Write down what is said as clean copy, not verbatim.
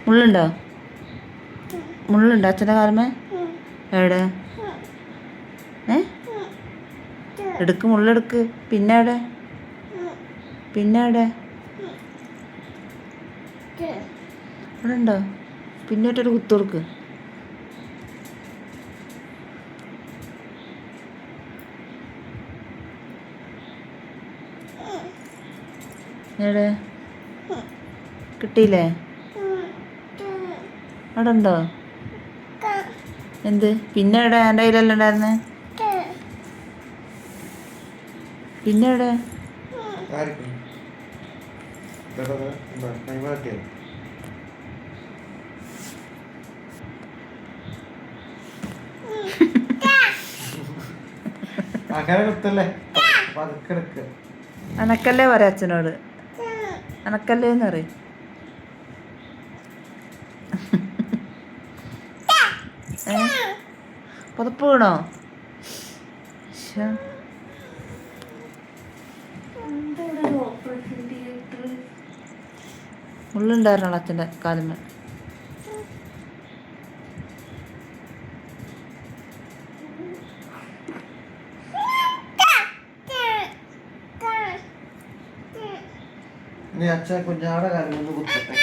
മുള്ളുണ്ടോ? മുള്ളുണ്ടോ അച്ഛൻ്റെ കാലുമേ? എവിടെ? എടുക്ക്, മുള്ളെടുക്ക്. പിന്നെ എവിടെ? പിന്നെ എവിടെ? ഇവിടെ ഉണ്ടോ? പിന്നോട്ടൊരു കുത്തു കൊടുക്ക്. എവിടെ? കിട്ടിയില്ലേ? അവിടെ ഉണ്ടോ? എന്ത്? പിന്നെ എവിടെ? എൻ്റെ കയ്യിലല്ല ഉണ്ടായിരുന്നേ. പിന്നെ എവിടെ? അനക്കല്ലേ പറയാ അച്ഛനോട്. അനക്കല്ലേ എന്ന് പറയും. പുതപ്പ് വീണോ? മുള്ളുണ്ടായിരുന്നോ അച്ഛൻ്റെ കാലുമേ? നീ അച്ഛൻ കുഞ്ഞാടെ കാര്യം ഒന്ന് കുത്തട്ടെ.